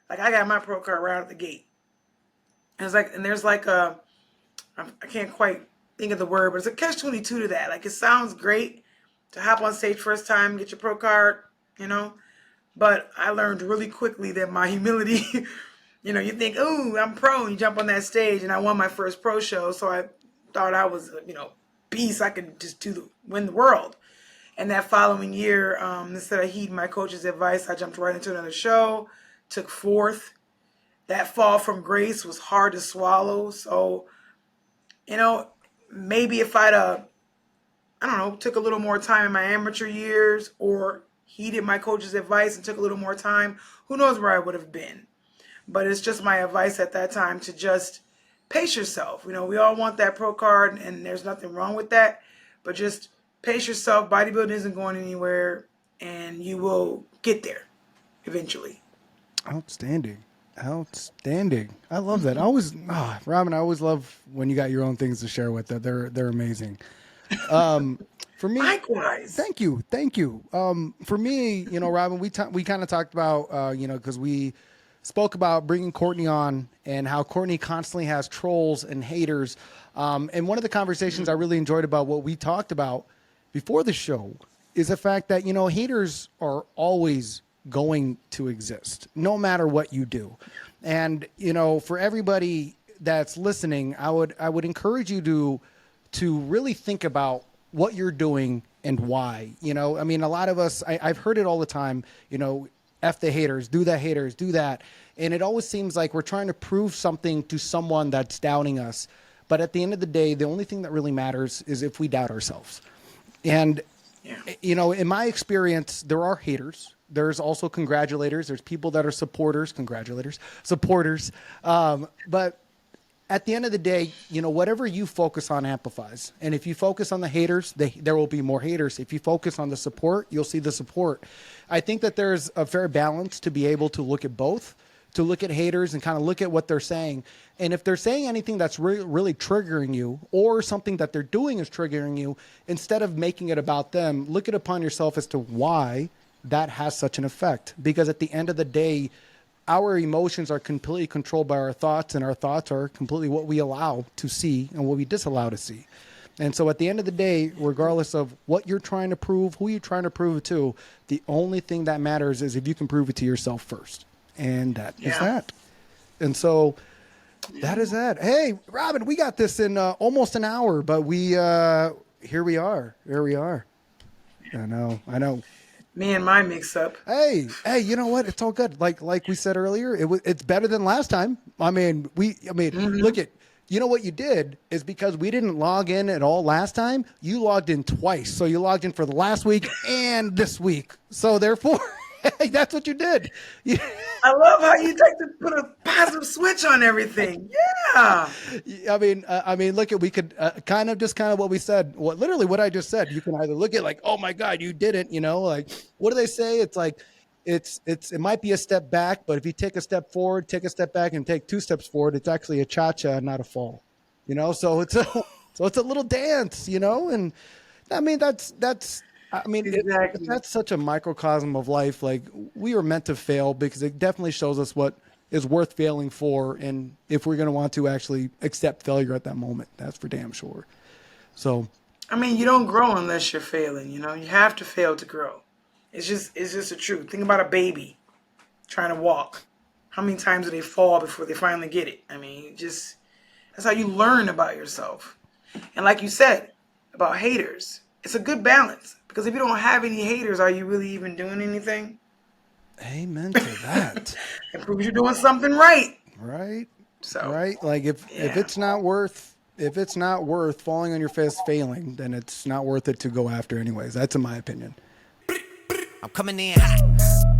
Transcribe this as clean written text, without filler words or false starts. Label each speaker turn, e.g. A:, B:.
A: Like I got my pro card right out the gate. And it's like, and there's like I can't quite think of the word, but it's a catch-22 to that. Like it sounds great to hop on stage first time, get your pro card, you know. But I learned really quickly that my humility, you know, you think, oh, I'm pro, and you jump on that stage, and I won my first pro show, so I thought I was, you know, beast. I could just win the world. And that following year, instead of heeding my coach's advice, I jumped right into another show, took fourth. That fall from grace was hard to swallow. So, you know, maybe if I'd, I don't know, took a little more time in my amateur years or heeded my coach's advice and took a little more time, who knows where I would have been. But it's just my advice at that time to just pace yourself. You know, we all want that pro card, and there's nothing wrong with that. But just pace yourself. Bodybuilding isn't going anywhere, and you will get there eventually.
B: Outstanding. I love that. Robin, I always love when you got your own things to share with that. They're amazing. For me,
A: likewise.
B: Thank you. For me, you know, Robin, we kind of talked about, you know, because we spoke about bringing Courtney on and how Courtney constantly has trolls and haters. And one of the conversations I really enjoyed about what we talked about before the show is the fact that, you know, haters are always going to exist no matter what you do. And, you know, for everybody that's listening, I would encourage you to really think about what you're doing and why. You know, I mean, a lot of us, I've heard it all the time, you know, F the haters, do that. And it always seems like we're trying to prove something to someone that's doubting us. But at the end of the day, the only thing that really matters is if we doubt ourselves. And, you know, in my experience, there are haters. There's also congratulators. There's people that are supporters. But at the end of the day, you know, whatever you focus on amplifies. And if you focus on the haters, there will be more haters. If you focus on the support, you'll see the support. I think that there's a fair balance to be able to look at both, to look at haters and kind of look at what they're saying. And if they're saying anything that's really triggering you, or something that they're doing is triggering you, instead of making it about them, look it upon yourself as to why that has such an effect. Because at the end of the day, our emotions are completely controlled by our thoughts, and our thoughts are completely what we allow to see and what we disallow to see. And so at the end of the day, regardless of what you're trying to prove, who you're trying to prove it to, the only thing that matters is if you can prove it to yourself first. And that is that. And so that is that. Hey, Robin, we got this in almost an hour, but here we are. I know.
A: Me and my mix up.
B: Hey, you know what? It's all good. Like we said earlier, it's better than last time. I mean, look at, you know what you did is because we didn't log in at all last time, you logged in twice. So you logged in for the last week and this week. So therefore, that's what you did.
A: I love how you like to put a positive switch on everything. Yeah.
B: I mean, look at, we could kind of what we said, literally what I just said. You can either look at like, oh my God, you didn't, you know, like, what do they say? It's like, it might be a step back, but if you take a step forward, take a step back and take two steps forward, it's actually a cha-cha, not a fall, you know? So it's a little dance, you know? And I mean, exactly. That's such a microcosm of life. Like, we are meant to fail because it definitely shows us what is worth failing for. And if we're going to want to actually accept failure at that moment, that's for damn sure. So,
A: I mean, you don't grow unless you're failing, you know, you have to fail to grow. It's just the truth. Think about a baby trying to walk. How many times do they fall before they finally get it? I mean, that's how you learn about yourself. And like you said about haters, it's a good balance, because if you don't have any haters, are you really even doing anything?
B: Amen to that.
A: It proves you're doing something right.
B: Right.
A: So,
B: right. Like if it's not worth falling on your face, failing, then it's not worth it to go after anyways. That's in my opinion.
C: I'm coming in hot.